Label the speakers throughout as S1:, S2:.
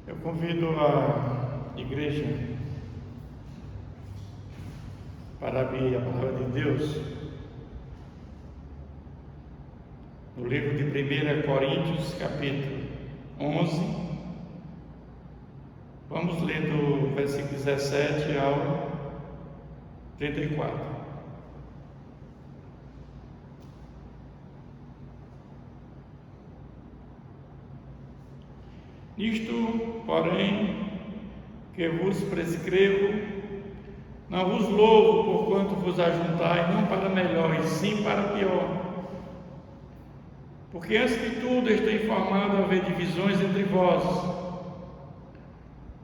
S1: Eu convido a igreja para abrir a palavra de Deus no livro de 1 Coríntios, capítulo 11. Vamos ler do versículo 17 ao 34. Nisto, porém, que vos prescrevo, não vos louvo porquanto vos ajuntai, não para melhor, e sim para pior. Porque antes de tudo estou informado a haver divisões entre vós,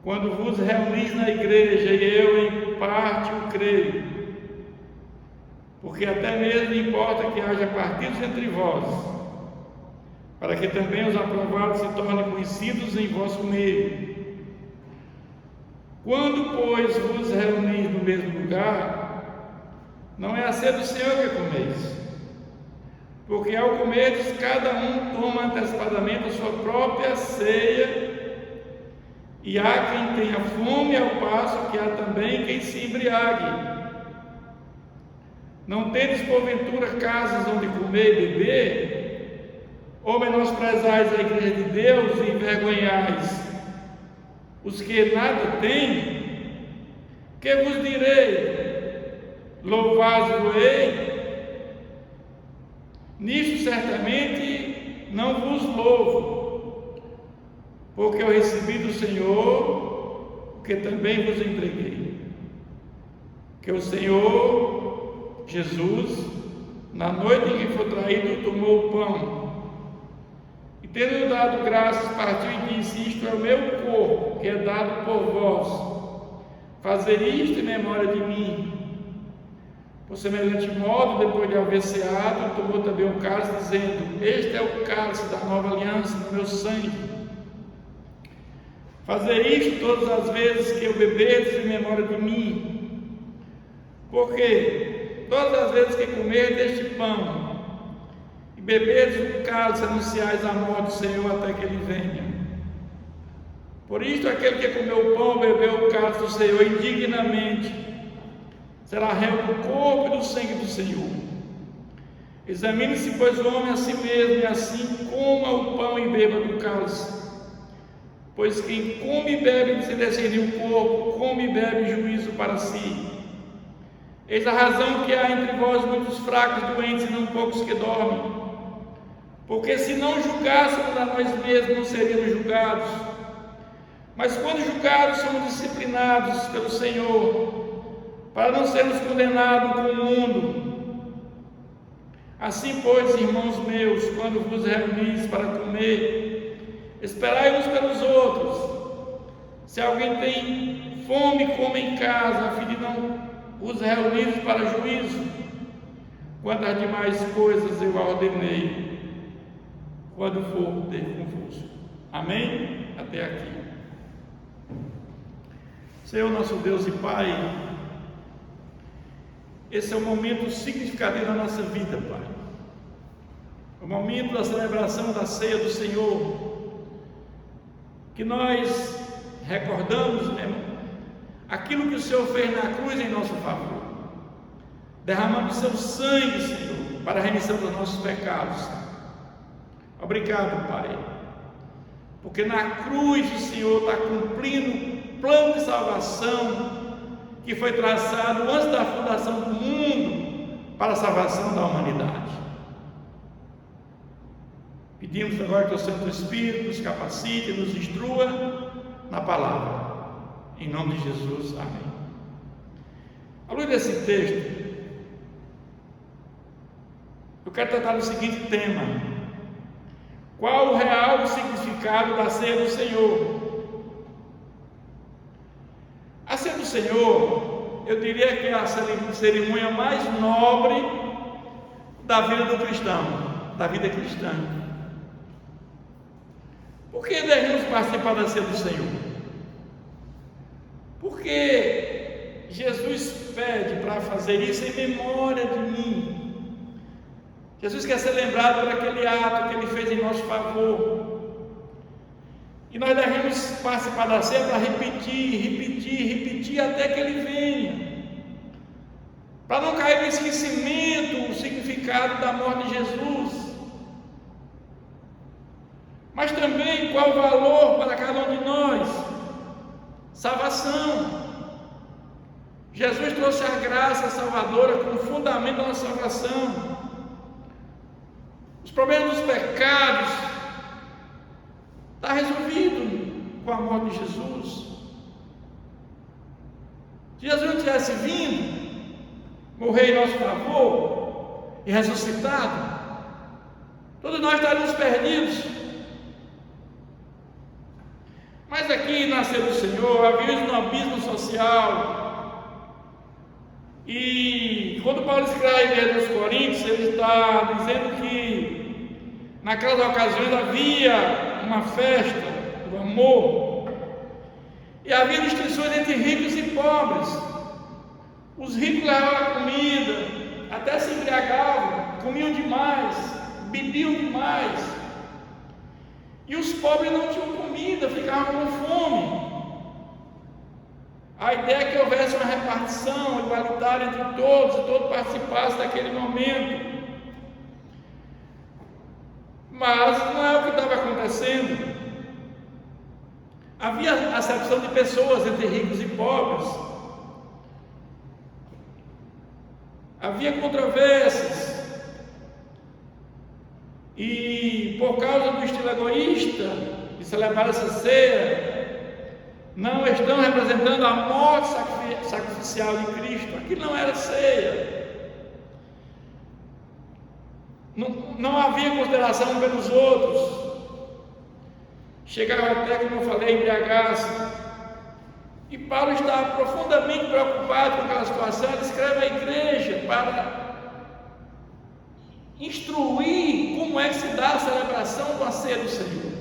S1: quando vos reunis na igreja, e eu em parte o creio, porque até mesmo importa que haja partidos entre vós, para que também os aprovados se tornem conhecidos em vosso meio. Quando, pois, vos reunis no mesmo lugar, não é a ceia do Senhor que comeis, porque ao comerdes, cada um toma antecipadamente a sua própria ceia, e há quem tenha fome, ao passo que há também quem se embriague. Não tendes porventura casas onde comer e beber? Ou menosprezais a igreja de Deus e envergonhais os que nada têm? Que vos direi? Louvai-vos-ei? Nisto certamente não vos louvo, porque eu recebi do Senhor o que também vos entreguei, que o Senhor Jesus, na noite em que foi traído, tomou o pão, tendo dado graças, partiu e disse: isto é o meu corpo, que é dado por vós. Fazer isto em memória de mim. Por semelhante modo, depois de haver ceado, tomou também o cálice, dizendo: este é o cálice da nova aliança no meu sangue. Fazer isto todas as vezes que eu beberdes em memória de mim. Porque todas as vezes que comerdes este pão e beberdes o cálice, anunciais a morte do Senhor até que Ele venha. Por isto, aquele que comeu o pão ou bebeu o cálice do Senhor indignamente será réu do corpo e do sangue do Senhor. Examine-se, pois, o homem a si mesmo, e assim coma o pão e beba do cálice. Pois quem come e bebe sem discernir o corpo, come e bebe juízo para si. Eis a razão que há entre vós muitos fracos, doentes e não poucos que dormem. Porque se não julgássemos a nós mesmos, não seríamos julgados. Mas quando julgados, somos disciplinados pelo Senhor, para não sermos condenados com o mundo. Assim, pois, irmãos meus, quando vos reunis para comer, esperai uns pelos outros. Se alguém tem fome, coma em casa, a fim de não vos reunir para juízo. Quanto às demais coisas eu ordenei, quando for ter convosco. Amém? Até aqui. Senhor nosso Deus e Pai, esse é um momento significativo da nossa vida, Pai. O momento da celebração da ceia do Senhor, que nós recordamos, aquilo que o Senhor fez na cruz em nosso favor, derramando o seu sangue, Senhor, para a remissão dos nossos pecados. Obrigado, Pai, porque na cruz o Senhor está cumprindo o plano de salvação que foi traçado antes da fundação do mundo para a salvação da humanidade. Pedimos agora que o Santo Espírito nos capacite e nos instrua na palavra. Em nome de Jesus, amém. À luz desse texto, eu quero tratar do seguinte tema: qual o real significado da ceia do Senhor? A ceia do Senhor, eu diria que é a cerimônia mais nobre da vida do cristão, da vida cristã. Por que devemos participar da ceia do Senhor? Porque Jesus pede para fazer isso em memória de mim. Jesus quer ser lembrado por aquele ato que Ele fez em nosso favor. E nós devemos participar da ceia para repetir até que Ele venha. Para não cair no esquecimento o significado da morte de Jesus. Mas também qual o valor para cada um de nós? Salvação. Jesus trouxe a graça salvadora como fundamento da nossa salvação. Os problemas dos pecados está resolvido com a morte de Jesus. Se Jesus não tivesse vindo, morrer em nosso favor e ressuscitado, todos nós estaríamos perdidos. Mas aqui nasceu o Senhor, havia um abismo social. E quando Paulo escreve aos Coríntios, ele está dizendo que naquelas ocasiões havia uma festa do amor, e havia distinções entre ricos e pobres. Os ricos levavam a comida, até se embriagavam, comiam demais, bebiam demais, e os pobres não tinham comida, ficavam com fome. A ideia é que houvesse uma repartição igualitária entre todos, e todos participassem daquele momento. Mas não é o que estava acontecendo. Havia acepção de pessoas entre ricos e pobres. Havia controvérsias. E por causa do estilo egoísta de celebrar essa ceia, não estão representando a morte sacrificial de Cristo. Aqui não era ceia. Não havia consideração pelos outros. Chegava até, como eu falei, embriagar-se. E Paulo está profundamente preocupado com aquela situação. Ele escreve à igreja para instruir como é que se dá a celebração da ceia do Senhor.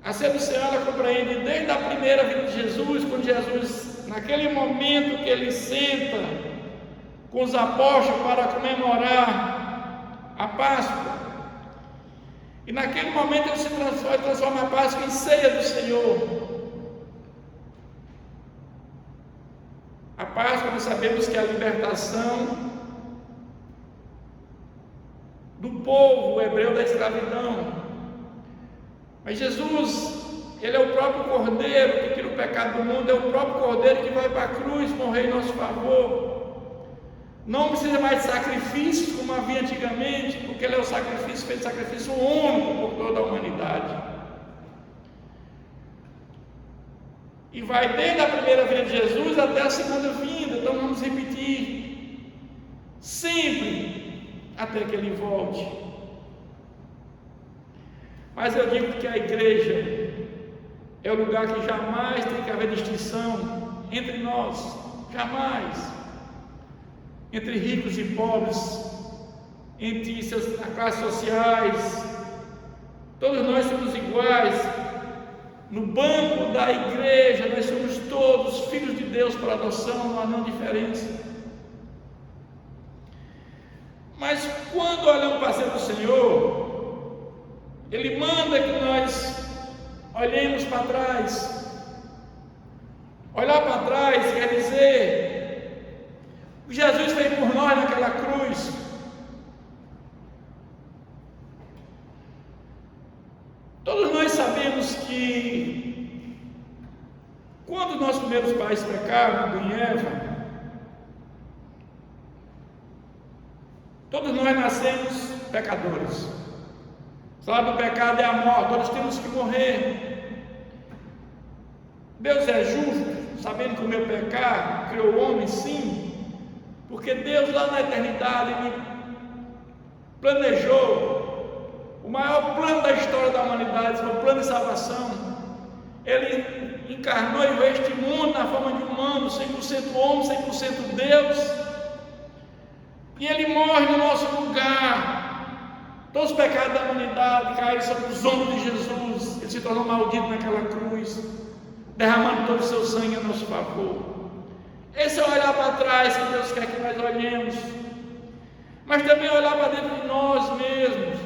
S1: A ceia do Senhor, ela compreende desde a primeira vinda de Jesus, quando Jesus, naquele momento que ele senta com os apóstolos para comemorar a Páscoa, e naquele momento ele se transforma a Páscoa em ceia do Senhor. A Páscoa, nós sabemos que é a libertação do povo hebreu da escravidão. Mas Jesus, Ele é o próprio Cordeiro que tira o pecado do mundo, é o próprio Cordeiro que vai para a cruz morrer em nosso favor. Não precisa mais de sacrifícios como havia antigamente, porque Ele é o sacrifício, fez sacrifício único por toda a humanidade. E vai desde a primeira vinda de Jesus até a segunda vinda. Então vamos repetir sempre até que Ele volte. Mas eu digo que a igreja é o lugar que jamais tem que haver distinção entre nós, jamais, entre ricos e pobres, entre as classes sociais. Todos nós somos iguais. No banco da igreja nós somos todos filhos de Deus por adoção, não há nenhuma diferença. Mas quando olhamos para a ceia do Senhor, Ele manda que nós olhemos para trás. Olhar para trás quer dizer o que Jesus fez por nós naquela cruz. Todos nós sabemos que quando nossos primeiros pais pecaram, Adão e Eva, todos nós nascemos pecadores. O salário do pecado é a morte, todos temos que morrer. Deus é justo, sabendo que o meu pecado criou o homem, sim, porque Deus lá na eternidade Ele planejou o maior plano da história da humanidade, foi o plano de salvação. Ele encarnou e veio este mundo na forma de humano, 100% homem, 100% Deus, e Ele morre no nosso lugar. Todos os pecados da humanidade caíram sobre os ombros de Jesus. Ele se tornou maldito naquela cruz, derramando todo o seu sangue a nosso favor. Esse é olhar para trás que Deus quer que nós olhemos, mas também olhar para dentro de nós mesmos.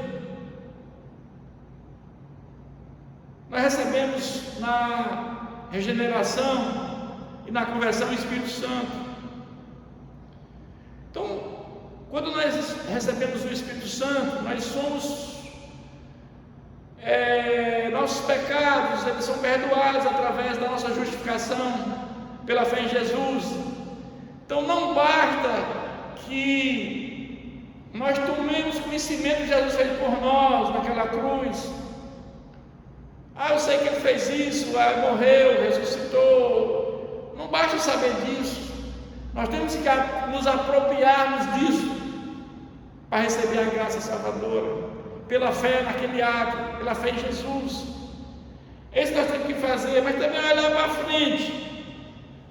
S1: nós recebemos na regeneração e na conversão o Espírito Santo. Então, quando nós recebemos o Espírito Santo, nós somos, nossos pecados, eles são perdoados através da nossa justificação pela fé em Jesus. Então não basta que nós tomemos conhecimento de Jesus fez por nós naquela cruz. Eu sei que Ele fez isso, morreu, ressuscitou. Não basta saber disso. Nós temos que nos apropriarmos disso para receber a graça salvadora, pela fé naquele ato, pela fé em Jesus. Isso nós temos que fazer, mas também olhar para frente.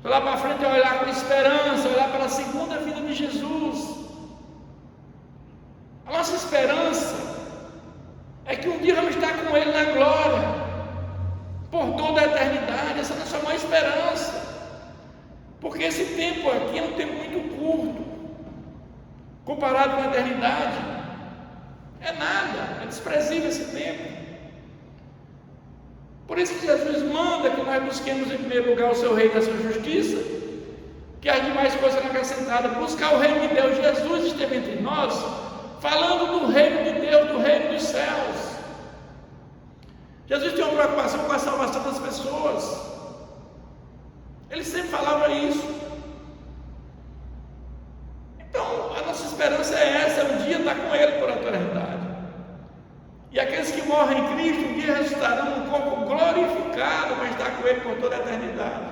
S1: Olhar para frente é olhar com esperança, olhar para a segunda vida de Jesus. A nossa esperança é que um dia vamos estar com Ele na glória, por toda a eternidade. Essa é a nossa maior esperança. Porque esse tempo aqui é um tempo muito curto, comparado com a eternidade. É nada, é desprezível esse tempo. Por isso que Jesus manda que nós busquemos em primeiro lugar o seu reino e a sua justiça, que as demais coisas serão acrescentadas. Buscar o reino de Deus. Jesus esteve entre nós, falando do reino de Deus, do reino dos céus. Jesus tinha uma preocupação com a salvação das pessoas. Ele sempre falava isso. Então, a nossa esperança é essa, um dia estar com Ele por eternidade. E aqueles que morrem em Cristo, um dia ressuscitarão num corpo glorificado, mas estar com Ele por toda a eternidade.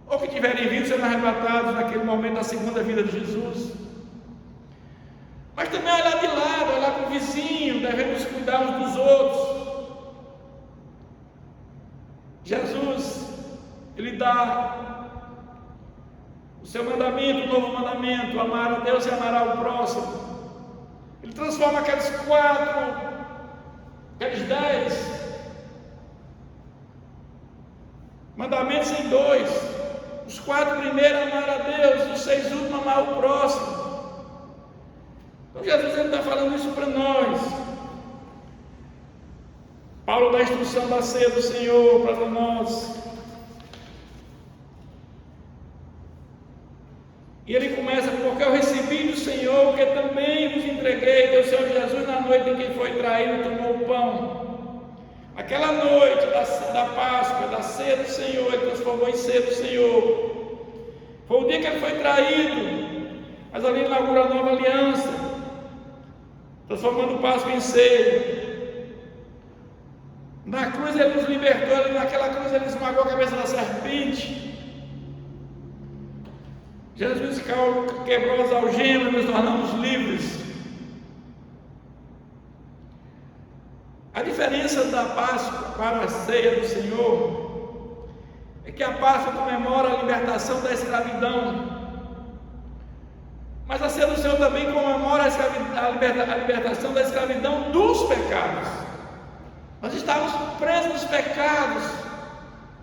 S1: Ou que tiverem vindo sendo arrebatados naquele momento da segunda vida de Jesus. Mas também olhar de lado, olhar para o vizinho, devemos cuidar uns dos outros. Jesus, Ele dá o seu mandamento, o novo mandamento, amar a Deus e amar ao próximo. Ele transforma aqueles 10 mandamentos em 2. Os 4 primeiros, amar a Deus, os 6 últimos, amar o próximo. Então Jesus está falando isso para nós. Paulo dá a instrução da ceia do Senhor para nós. E ele começa, porque eu recebi do Senhor, que também vos entreguei, que o Senhor Jesus, na noite em que foi traído, tomou o pão. Aquela noite da Páscoa, da ceia do Senhor, ele transformou em ceia do Senhor. Foi o dia que ele foi traído, mas ali inaugura a nova aliança, transformando o Páscoa em ceia. Na cruz ele nos libertou, naquela cruz ele esmagou a cabeça da serpente. Jesus quebrou as algemas, nos tornamos livres. A diferença da Páscoa para a ceia do Senhor é que a Páscoa comemora a libertação da escravidão, mas a ceia do Senhor também comemora a libertação da escravidão dos pecados. Nós estávamos presos nos pecados,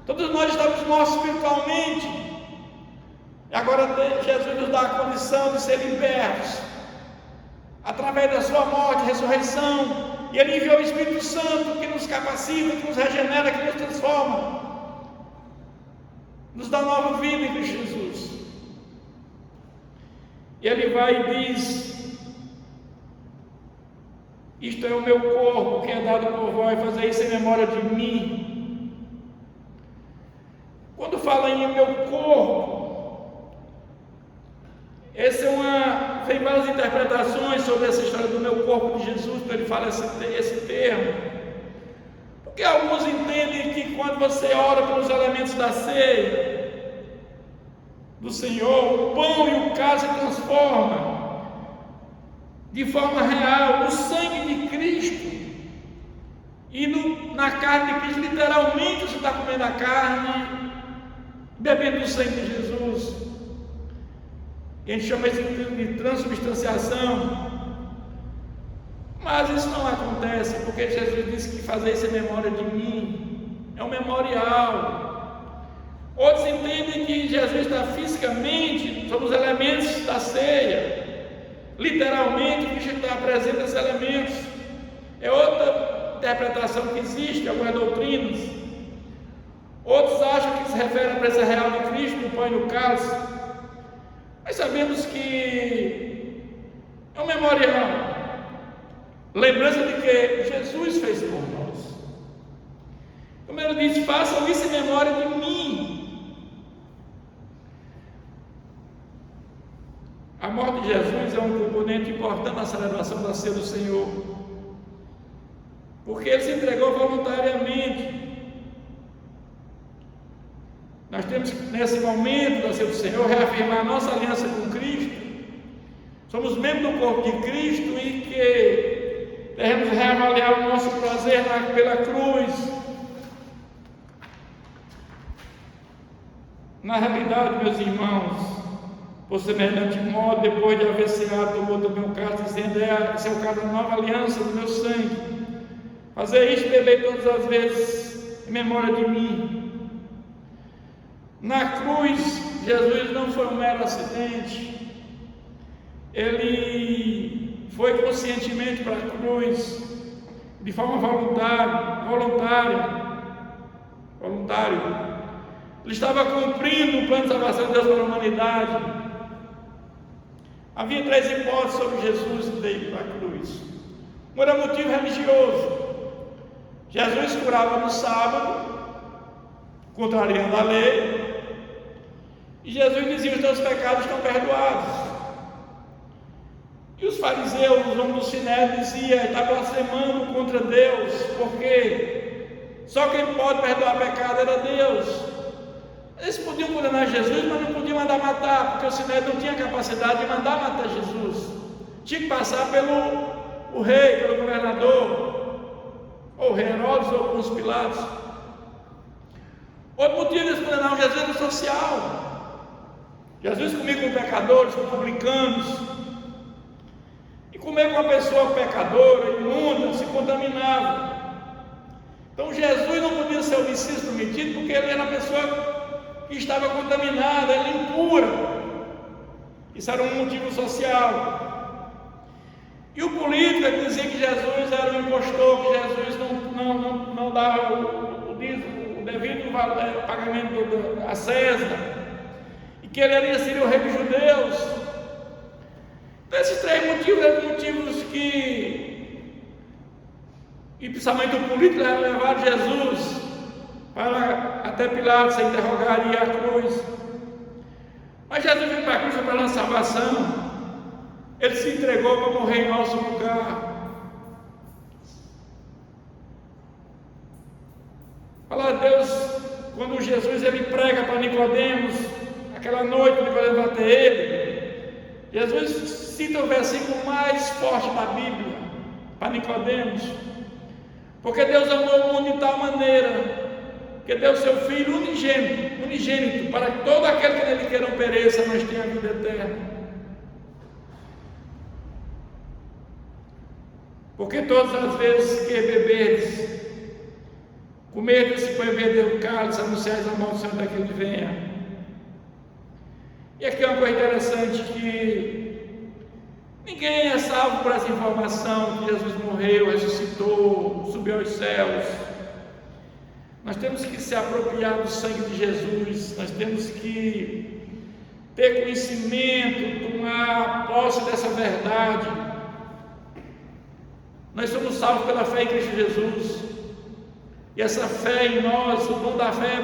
S1: todos nós estávamos mortos espiritualmente. E agora Jesus nos dá a condição de ser libertos através da sua morte, ressurreição. E Ele enviou o Espírito Santo que nos capacita, que nos regenera, que nos transforma, nos dá nova vida em Cristo Jesus. E Ele vai e diz: isto é o meu corpo que é dado por vós, fazer isso em memória de mim. Quando fala em meu corpo, tem várias interpretações sobre essa história do meu corpo de Jesus, quando ele fala esse termo. Porque alguns entendem que quando você ora pelos elementos da ceia do Senhor, o pão e o cálice se transformam de forma real no sangue de Cristo. E na carne de Cristo, literalmente você está comendo a carne, bebendo o sangue de Jesus. E a gente chama isso de transubstanciação. Mas isso não acontece, porque Jesus disse que fazer isso em memória de mim. É um memorial. Outros entendem que Jesus está fisicamente sobre os elementos da ceia. Literalmente, Cristo está presente nesses elementos. É outra interpretação que existe, algumas doutrinas. Outros acham que se refere à presença real de Cristo no pão e no cálice. Mas sabemos que é um memorial, lembrança de que Jesus fez por nós. Como ele diz, façam isso em memória de mim. A morte de Jesus é um componente importante na celebração da ceia do Senhor, porque ele se entregou voluntariamente. Nós temos que, nesse momento da ceia do Senhor, reafirmar a nossa aliança com Cristo. Somos membros do corpo de Cristo e que devemos reavaliar o nosso prazer pela cruz. Na realidade, meus irmãos, por semelhante modo, depois de haver ceado, tomou também o cálice, dizendo: esse é o cálice da nova aliança do meu sangue. Fazer isto, beber todas as vezes em memória de mim. Na cruz, Jesus não foi um mero acidente. Ele foi conscientemente para a cruz, de forma voluntária. Ele estava cumprindo o plano de salvação de Deus para a humanidade. Havia 3 hipóteses sobre Jesus ir para a cruz. Um era motivo religioso. Jesus curava no sábado, contrariando a lei, e Jesus dizia: os teus pecados estão perdoados. E os fariseus, os homens do Sinédrio, diziam: está blasfemando contra Deus, porque só quem pode perdoar pecado era Deus. Eles podiam condenar Jesus, mas não podiam mandar matar, porque o Sinédrio não tinha capacidade de mandar matar Jesus. Tinha que passar pelo rei, pelo governador, ou o rei Herodes, ou Pôncio Pilatos. Outro motivo de eles condenar Jesus era social. Jesus comia com pecadores, com publicanos, e comer com uma pessoa pecadora, imunda, se contaminava. Então Jesus não podia ser o Messias prometido, porque ele era uma pessoa que estava contaminada, ela impura. Isso era um motivo social. E o político dizia que Jesus era um impostor, que Jesus não dava o devido pagamento a César, e que ele seria o rei dos judeus. Então, esses 3 motivos eram motivos que, e principalmente o político, levaram Jesus para até Pilatos se interrogaria a cruz. Mas Jesus veio para a cruz para a nossa salvação. Ele se entregou para morrer em nosso lugar. Fala a Deus, quando Jesus ele prega para Nicodemos, aquela noite Nicodemos vai até ele, Jesus cita o versículo mais forte da Bíblia para Nicodemos, porque Deus amou o mundo de tal maneira que deu seu Filho unigênito, para que todo aquele que nele queira não pereça, mas tenha a vida eterna. Porque todas as vezes que beberdes, comerdes e beber do cálice, anunciais a maldição daquele que venha. E aqui é uma coisa interessante, que ninguém é salvo por essa informação que Jesus morreu, ressuscitou, subiu aos céus. Nós temos que se apropriar do sangue de Jesus, nós temos que ter conhecimento, tomar posse dessa verdade. Nós somos salvos pela fé em Cristo Jesus, e essa fé em nós, o dom da fé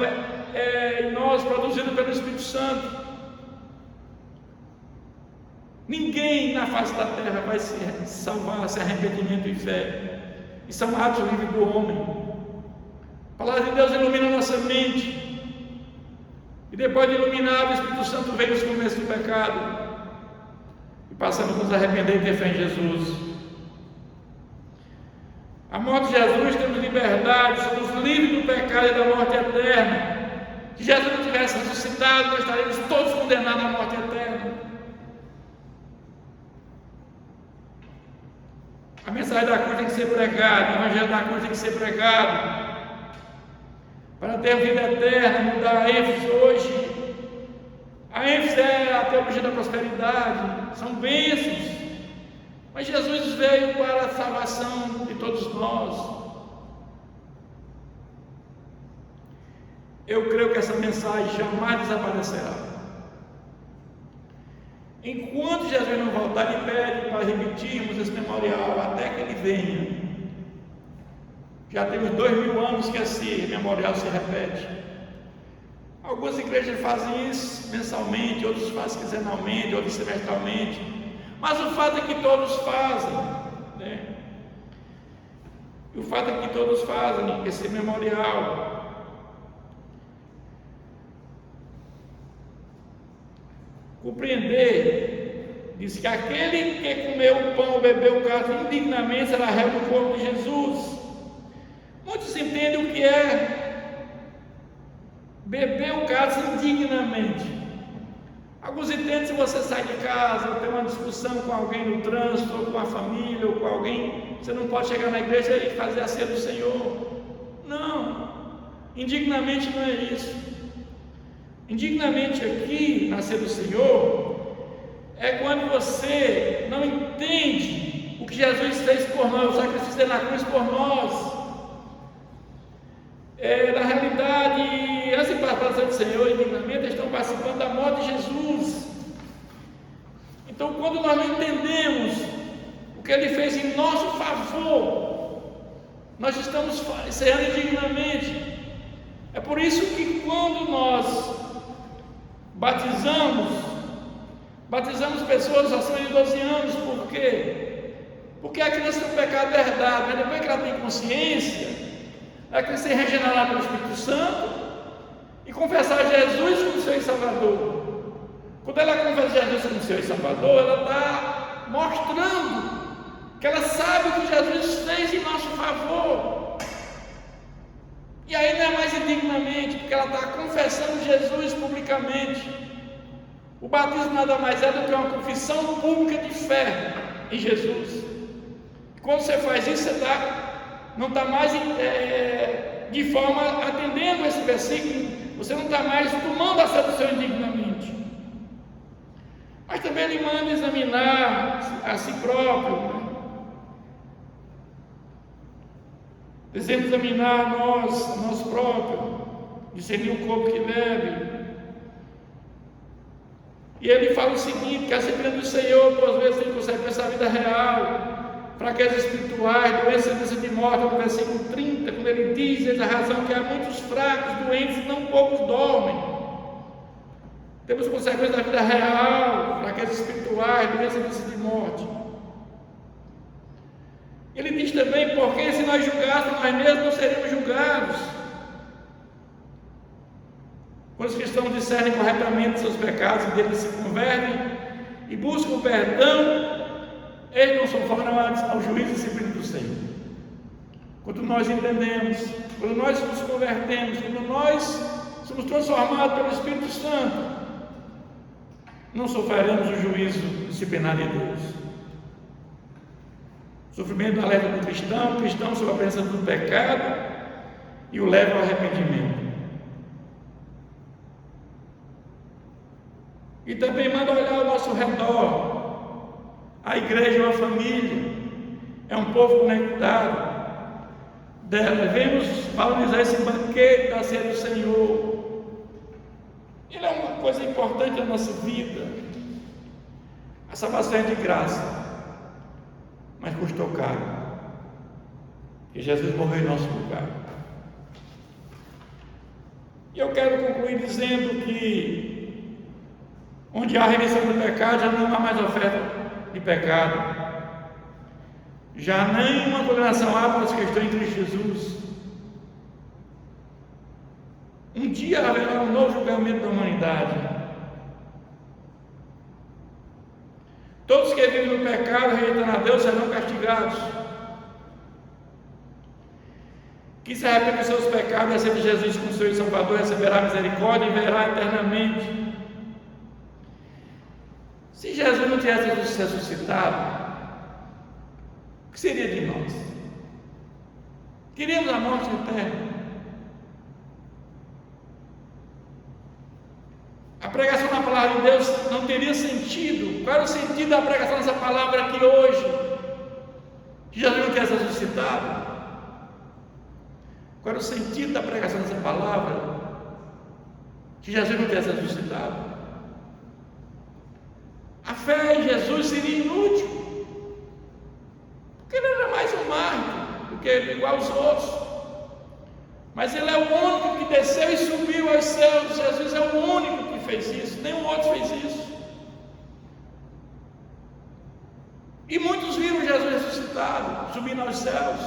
S1: é em nós, produzido pelo Espírito Santo. Ninguém na face da terra vai se salvar sem arrependimento e fé. Isso é um ato livre do homem. A palavra de Deus ilumina a nossa mente, e depois de iluminado, o Espírito Santo vem nos convencer do pecado, e passamos a nos arrepender e ter fé em Jesus. A morte de Jesus, temos liberdade, somos livres do pecado e da morte eterna. Se Jesus não tivesse ressuscitado, nós estaríamos todos condenados à morte eterna. A mensagem da cruz tem que ser pregada, o evangelho da cruz tem que ser pregado, para ter vida eterna. Mudar a ênfase hoje. A ênfase é a teologia da prosperidade, são bênçãos, mas Jesus veio para a salvação de todos nós. eu creio que essa mensagem jamais desaparecerá. Enquanto Jesus não voltar, Ele pede para repetirmos esse memorial até que Ele venha. Já temos 2000 anos que esse memorial se repete. Algumas igrejas fazem isso mensalmente, outros fazem quinzenalmente, outros semestralmente. Mas o fato é que todos fazem, né? E o fato é que todos fazem esse memorial. Compreender, diz que aquele que comeu o pão ou bebeu o cálice indignamente será réu do corpo de Jesus. Muitos entendem o que é beber o cálice indignamente. Alguns entendem, se você sai de casa, ou tem uma discussão com alguém no trânsito, ou com a família, ou com alguém, você não pode chegar na igreja e fazer a ceia do Senhor. Não, indignamente não é isso. Indignamente aqui, na ceia do Senhor, é quando você não entende o que Jesus fez por nós, o sacrifício dele na cruz por nós. Na realidade, as participações do Senhor indignamente estão participando da morte de Jesus. Então, quando nós não entendemos o que Ele fez em nosso favor, nós estamos ceando indignamente. É por isso que quando nós batizamos pessoas acima de 12 anos, por quê? Porque a criança tem um pecado herdado, mas depois que ela tem consciência, ela tem que ser regenerada pelo Espírito Santo e confessar Jesus como Senhor e Salvador. Quando ela confessa Jesus como Senhor e Salvador, ela está mostrando que ela sabe o que Jesus fez em nosso favor. E aí não é mais indignamente, porque ela está confessando Jesus publicamente. O batismo nada mais é do que uma confissão pública de fé em Jesus. E quando você faz isso, você não está mais de forma atendendo esse versículo, você não está mais tomando a sedução indignamente. Mas também Ele manda examinar a si próprio, né? Dizendo examinar nós próprios, discernir o corpo que bebe. E ele fala o seguinte: que a disciplina do Senhor, por vezes, tem consequência da vida real, fraquezas espirituais, doença de morte, no versículo 30, quando ele diz a razão que há muitos fracos, doentes e não poucos dormem. Temos consequências da vida real, fraquezas espirituais, doença de morte. Ele diz também, porque se nós julgássemos nós mesmos, não seríamos julgados. Quando os cristãos discernem corretamente seus pecados, e deles se convertem e buscam o perdão, eles não são favoráveis ao juízo disciplina do Senhor. Quando nós entendemos, quando nós nos convertemos, quando nós somos transformados pelo Espírito Santo, não sofreremos o juízo disciplinar de Deus. O sofrimento alerta do cristão, o cristão sobre a presença do pecado e o leva ao arrependimento. E também manda olhar ao nosso redor. A igreja é uma família, é um povo conectado. Devemos valorizar esse banquete da ceia do Senhor. Ele é uma coisa importante na nossa vida. A salvação é de graça, mas custou caro, e Jesus morreu em nosso lugar. E eu quero concluir dizendo que onde há remissão do pecado, já não há mais oferta de pecado, já nenhuma condenação há para os que estão em Cristo Jesus. Um dia haverá um novo julgamento da humanidade. Todos que vivem no pecado, rejeitando a Deus, serão castigados. Quem se arrepende dos seus pecados, recebe Jesus como Senhor e Salvador, receberá misericórdia e verá eternamente. Se Jesus não tivesse ressuscitado, o que seria de nós? Queríamos a morte eterna. A pregação da palavra de Deus não teria sentido. Qual era o sentido da pregação dessa palavra aqui hoje? Que Jesus não tivesse ressuscitado? Qual era o sentido da pregação dessa palavra? se Jesus não tivesse ressuscitado? A fé em Jesus seria inútil, porque ele era mais um mártir do que igual aos outros. Mas ele é o único que desceu e subiu aos céus. Jesus é o único que fez isso, nenhum outro fez isso. E muitos viram Jesus ressuscitado, subindo aos céus.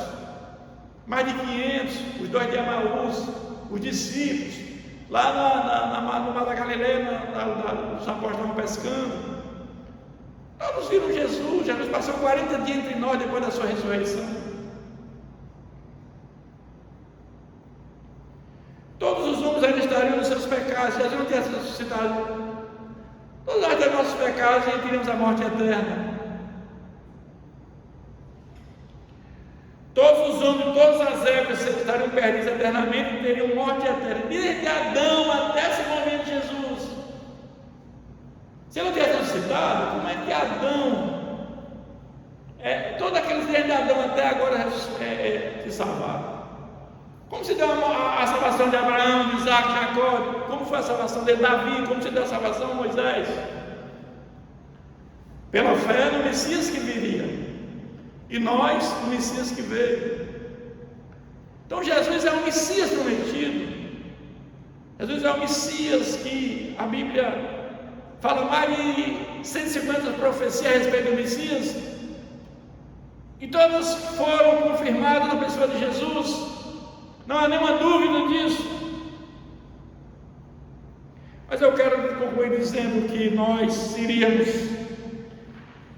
S1: Mais de 500, os 2 de Emaús, os discípulos, lá no Mar da Galileia, os apóstolos estavam pescando. Todos viram Jesus. Jesus passou 40 dias entre nós depois da sua ressurreição. Todos os homens ainda estariam nos seus pecados. Se Jesus não tivesse ressuscitado, todos nós teriam nossos pecados e teríamos a morte eterna. Todos os homens, todas as épocas estariam perdidos eternamente e teriam morte eterna, desde Adão até esse momento de Jesus. Se ele não tivesse ressuscitado, como é que Adão, todos aqueles desde Adão até agora se salvaram? Como se deu a salvação de Abraão, de Isaac, de Jacó? Como foi a salvação de Davi? Como se deu a salvação de Moisés? Pela fé no Messias que viria. E nós, o Messias que veio. Então Jesus é o Messias prometido. Jesus é o Messias que a Bíblia fala mais de 150 profecias a respeito do Messias, e todas foram confirmadas na pessoa de Jesus. Não há nenhuma dúvida disso. Mas eu quero concluir dizendo que nós seríamos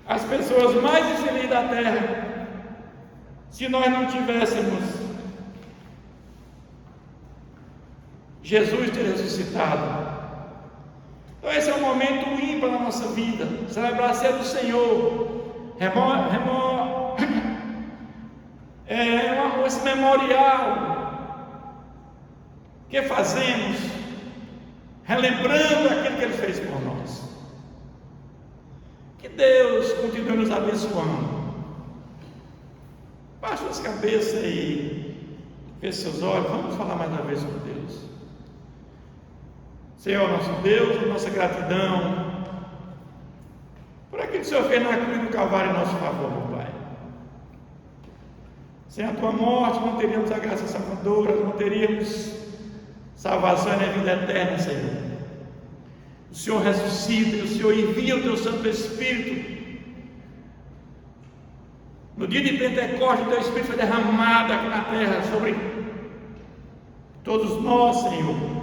S1: as pessoas mais infelizes da terra se nós não tivéssemos Jesus ter ressuscitado. Então esse é um momento ímpar na nossa vida, celebrar a ceia do Senhor, esse memorial que fazemos, relembrando aquilo que Ele fez por nós. Que Deus continue nos abençoando. Baixe as cabeças e feche seus olhos. Vamos falar mais uma vez com Deus. Senhor nosso Deus, nossa gratidão por aquilo que o Senhor fez na cruz do Calvário em nosso favor, meu Pai. Sem a Tua morte não teríamos a graça salvadora, não teríamos salvação e a vida eterna, Senhor. O Senhor ressuscita e o Senhor envia o Teu Santo Espírito. No dia de Pentecostes, o Teu Espírito foi derramado aqui na terra sobre todos nós, Senhor.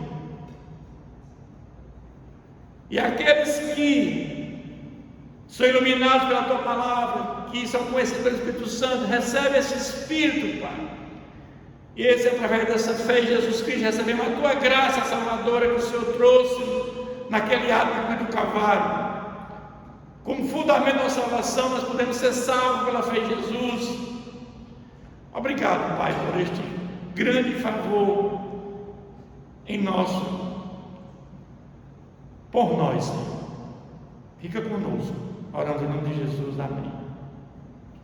S1: E aqueles que são iluminados pela Tua palavra, que são conhecidos pelo Espírito Santo, recebem esse Espírito, Pai. E esse, através dessa fé em Jesus Cristo, recebemos a Tua graça salvadora que o Senhor trouxe naquele ato na cruz do Calvário. Como fundamento da salvação, nós podemos ser salvos pela fé em Jesus. Obrigado, Pai, por este grande favor por nós, Senhor. Fica conosco, orando em nome de Jesus, amém.